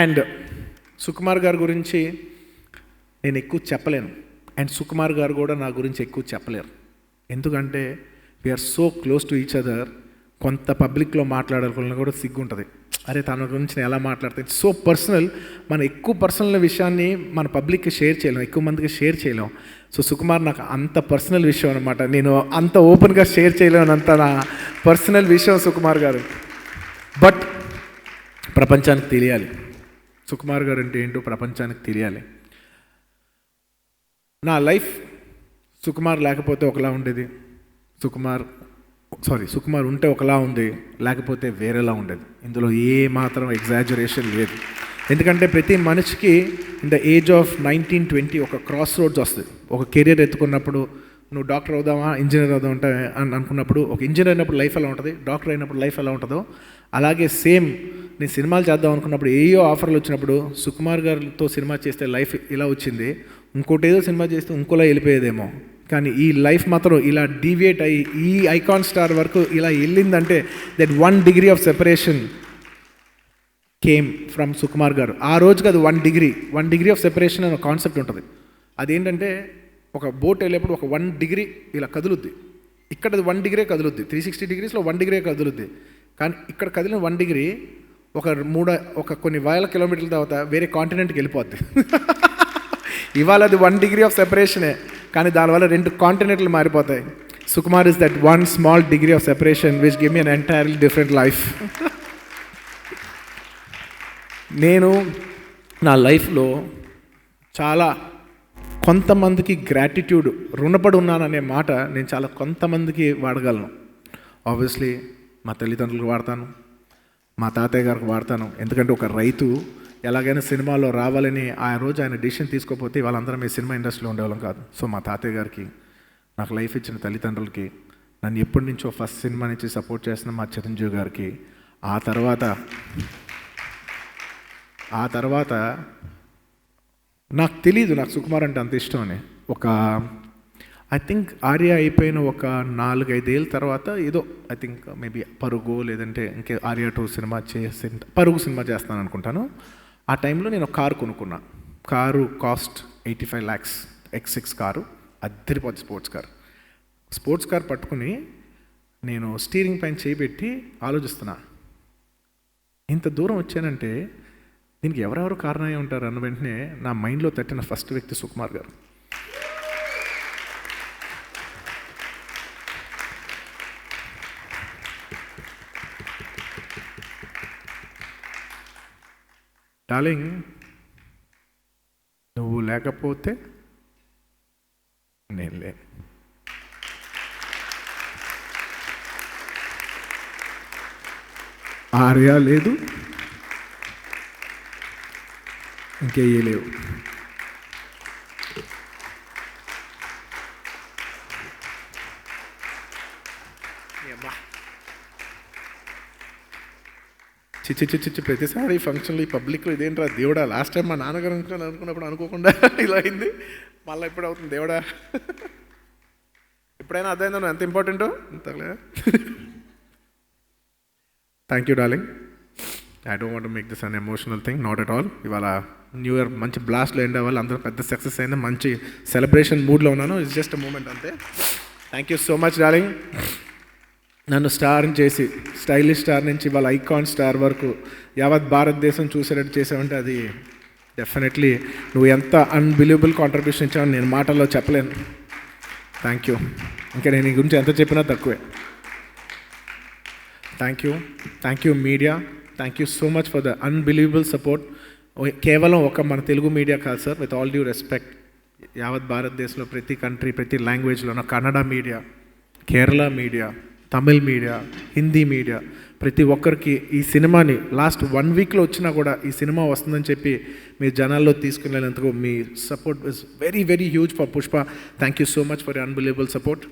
And Sukumar గారి గురించి నేను ఎక్కువ చెప్పలేను, అండ్ సుకుమార్ గారు కూడా నా గురించి ఎక్కువ చెప్పలేరు. ఎందుకంటే we're so close to each other. కొంత పబ్లిక్లో మాట్లాడాలన్నా కూడా సిగ్గు ఉంటుంది. అరే తన గురించి నేను ఎలా మాట్లాడితే సో పర్సనల్, మన ఎక్కువ పర్సనల్ విషయాన్ని మన పబ్లిక్కి షేర్ చేయలేం, ఎక్కువ మందికి షేర్ చేయలేం. సో సుకుమార్ నాకు అంత పర్సనల్ విషయం అనమాట. నేను అంత ఓపెన్గా షేర్ చేయలేనంత నా పర్సనల్ విషయం సుకుమార్ గారు. బట్ ప్రపంచానికి తెలియాలి సుకుమార్ గారు అంటే ఏంటో, ప్రపంచానికి తెలియాలి. నా లైఫ్ సుకుమార్ లేకపోతే ఒకలా ఉండేది, సుకుమార్ ఉంటే ఒకలా ఉంది, లేకపోతే వేరేలా ఉండేది. ఇందులో ఏ మాత్రం ఎగ్జాజరేషన్ లేదు. ఎందుకంటే ప్రతి మనిషికి ఇన్ ద ఏజ్ ఆఫ్ 19-20 ఒక క్రాస్ రోడ్స్ వస్తుంది. ఒక కెరీర్ ఎత్తుకున్నప్పుడు నువ్వు డాక్టర్ అవుదామా ఇంజనీర్ అవుదాం అంటే అని అనుకున్నప్పుడు, ఒక ఇంజనీర్ అయినప్పుడు లైఫ్ ఎలా ఉంటుంది, డాక్టర్ అయినప్పుడు లైఫ్ ఎలా ఉంటుందో అలాగే సేమ్ నేను సినిమాలు చేద్దాం అనుకున్నప్పుడు ఏయో ఆఫర్లు వచ్చినప్పుడు సుకుమార్ గారితో సినిమా చేస్తే లైఫ్ ఇలా వచ్చింది, ఇంకోటి ఏదో సినిమా చేస్తే ఇంకోలా వెళ్ళిపోయేదేమో. కానీ ఈ లైఫ్ మాత్రం ఇలా డీవియేట్ అయ్యి ఈ ఐకాన్ స్టార్ వరకు ఇలా వెళ్ళిందంటే that 1 degree of separation came from Sukumar గారు. ఆ రోజుకి అది 1 degree ఆఫ్ సెపరేషన్ అనే కాన్సెప్ట్ ఉంటుంది. అదేంటంటే ఒక బోట్ వెళ్ళేప్పుడు ఒక 1 degree ఇలా కదులుద్ది, ఇక్కడ అది 1 degree కదులుద్ది, 360 degreesలో 1 degree కదులుద్ది. కానీ ఇక్కడ కదిలిన 1 degree ఒక కొన్ని వేల కిలోమీటర్ల తర్వాత వేరే కాంటినెంట్కి వెళ్ళిపోద్ది. ఇవాళ అది 1 degree ఆఫ్ సెపరేషనే, కానీ దానివల్ల 2 కాంటినెంట్లు మారిపోతాయి. Sukumar is that 1 small degree of separation which give me an entirely different life. నేను నా లైఫ్లో చాలా కొంతమందికి గ్రాటిట్యూడ్ రుణపడి ఉన్నాననే మాట నేను చాలా కొంతమందికి వాడగలను. ఆబ్వియస్లీ మా తల్లిదండ్రులకు వాడతాను, మా తాతయ్య గారికి వాడతాను. ఎందుకంటే ఒక రైతు ఎలాగైనా సినిమాలో రావాలని ఆ రోజు ఆయన డిసిషన్ తీసుకోకపోతే వాళ్ళందరం ఈ సినిమా ఇండస్ట్రీలో ఉండేవాళ్ళం కాదు. సో మా తాతయ్య గారికి, నాకు లైఫ్ ఇచ్చిన తల్లిదండ్రులకి, నన్ను ఎప్పటి నుంచో ఫస్ట్ సినిమా నుంచి సపోర్ట్ చేసిన మా చిరంజీవి గారికి, ఆ తర్వాత నాకు తెలీదు నాకు సుకుమార్ అంటే అంత ఇష్టం అని. ఐ థింక్ ఆర్య అయిపోయిన ఒక 4-5 ఏళ్ళ తర్వాత ఏదో ఐ థింక్ మేబీ పరుగు లేదంటే ఇంకే ఆర్య 2 సినిమా పరుగు సినిమా చేస్తాను అనుకుంటాను. ఆ టైంలో నేను ఒక కారు కొనుక్కున్నా. Car cost 85 lakhs X6 car, అద్దరిపోద్ది స్పోర్ట్స్ కార్ పట్టుకుని నేను స్టీరింగ్ పైన చేయిబెట్టి ఆలోచిస్తున్నా, ఇంత దూరం వచ్చానంటే దీనికి ఎవరెవరు కారణమై ఉంటారు అన్న వెంటనే నా మైండ్లో తట్టిన ఫస్ట్ వ్యక్తి సుకుమార్ గారు. డార్లింగ్, నువ్వు లేకపోతే నేను లేను. ఆర్య లేదు, ఇంకే లేవు. చిచ్చి ప్రతిసారి ఫంక్షన్లో ఈ పబ్లిక్లో ఇదేంట్రా దేవుడా, లాస్ట్ టైం మా నాన్నగారు అనుకున్నప్పుడు అనుకోకుండా ఇలా అయింది, మళ్ళీ ఎప్పుడు అవుతుంది దేవుడా. ఎప్పుడైనా అర్థమైందా నువ్వు ఎంత ఇంపార్టెంటో అంతలే. Thank you darling. I don't want to make this an emotional thing, not at all. ఇవాళ న్యూ ఇయర్ మంచి బ్లాస్ట్లో ఎండ్ అవ్వాలి, అందరూ పెద్ద సక్సెస్ అయినా మంచి సెలబ్రేషన్ మూడ్లో ఉన్నాను. ఇట్స్ జస్ట్ అ మూమెంట్ అంతే. Thank you so much darling. నన్ను స్టార్ని చేసి స్టైలిష్ స్టార్ నుంచి వాళ్ళ ఐకాన్ స్టార్ వరకు యావత్ భారతదేశం చూసేటట్టు చేసావంటే అది డెఫినెట్లీ నువ్వు ఎంత అన్బిలీవబుల్ కాంట్రిబ్యూషన్ ఇచ్చావని నేను మాటల్లో చెప్పలేను. Thank you. ఇంకా నేను ఈ గురించి ఎంత చెప్పినా తక్కువే. Thank you media. Thank you so much for the unbelievable support. కేవలం మన తెలుగు మీడియా కాదు sir, with all due respect, యావత్ భారతదేశంలో ప్రతి కంట్రీ ప్రతి లాంగ్వేజ్లో Kannada media, Kerala media, Tamil media, Hindi media, ప్రతి ఒక్కరికి ఈ సినిమాని లాస్ట్ 1 weekలో వచ్చినా కూడా ఈ సినిమా వస్తుందని చెప్పి మీ జనాల్లో తీసుకునేందుకు మీ support is very very huge for Pushpa. Thank you so much for your unbelievable support.